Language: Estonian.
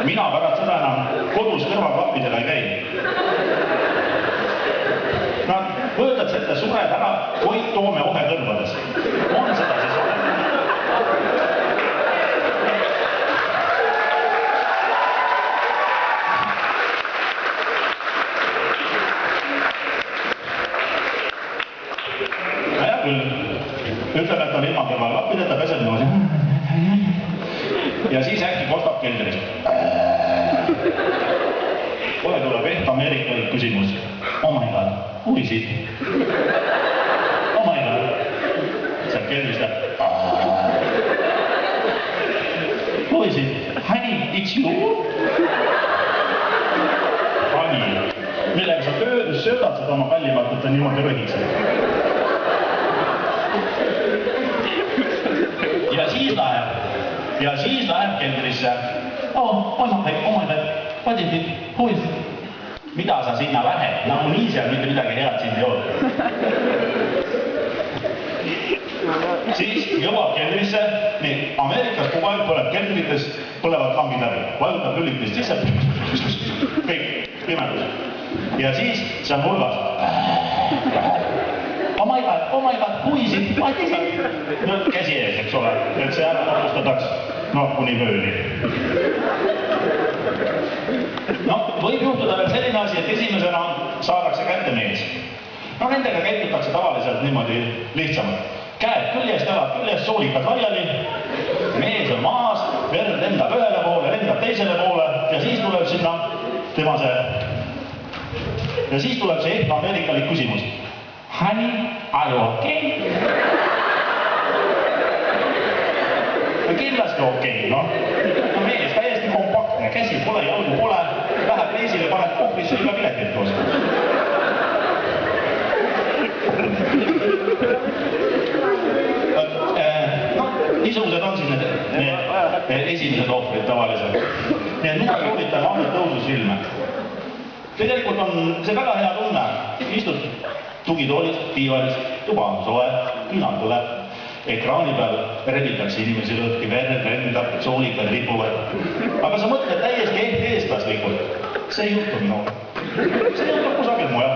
mina pärast seda enam kodus kõrvaklappidega ei käi. Nad võõtad ette, sured ära, Koit Toome ohe kõrvades. On seda siis olemas? Ütleme, et on ilma kõrvaklappideta, peseb niimoodi. Ja siis äkki kostab keldrist. Kohe tuleb Ameerikalik küsimus. Oh my god, who is it? Oh my god. Sealt keldrist läheb. Who is it? Honey, it's you? Honey. Millega sa söödad seda oma kallimalt, et ta niimoodi rõhitseb. Ja siis läheb keldrisse. Oh my god, what is it? Who is it? Mida sa sinna lähed? Nagu nii seal mitte midagi head siin ei ole. Siis jõuab keldrisse, nii, Ameerikas kogu aeg põleb keldrites, põlevad lambid läbi, vajutab lülitist sisse, kõik, pimedus. Ja siis see on hulgas. Oh my god, who is it? What is it? No, käsi ees, eks ole, et see ära otsustataks, noh, kuni mööli. No, võib juhtuda veel selline asi, et esimesena saadakse kätte mees. No, nendega käitutakse tavaliselt niimoodi lihtsamalt. Käed küljest, jalad küljest, soolikad laiali, mees on maas, verd lendab ühele poole, lendab teisele poole ja siis tuleb sinna tema see, ja siis tuleb see ameerikalik küsimus. Honey, are you okay? Kindlasti okei, noh. Mees täiesti kompaktne, käsi pole, jalgu pole, läheb reisile, paneb kohvrisse iga piletit koos. No, niisugused on siis need esimesed ohvrid tavaliselt. Nii et mina soovitan vaadata tõususfilme. Tegelikult on see väga hea tunne. Istud tugitoolis, diivalis, tuba on soe, küünal tuleb, ekraani peal rebitakse inimesi lõhki, verd lendab, soolikad ripuvad. Aga sa mõtled täiesti eestlaslikult. See ei juhtu minuga. See juhtub kusagil mujal.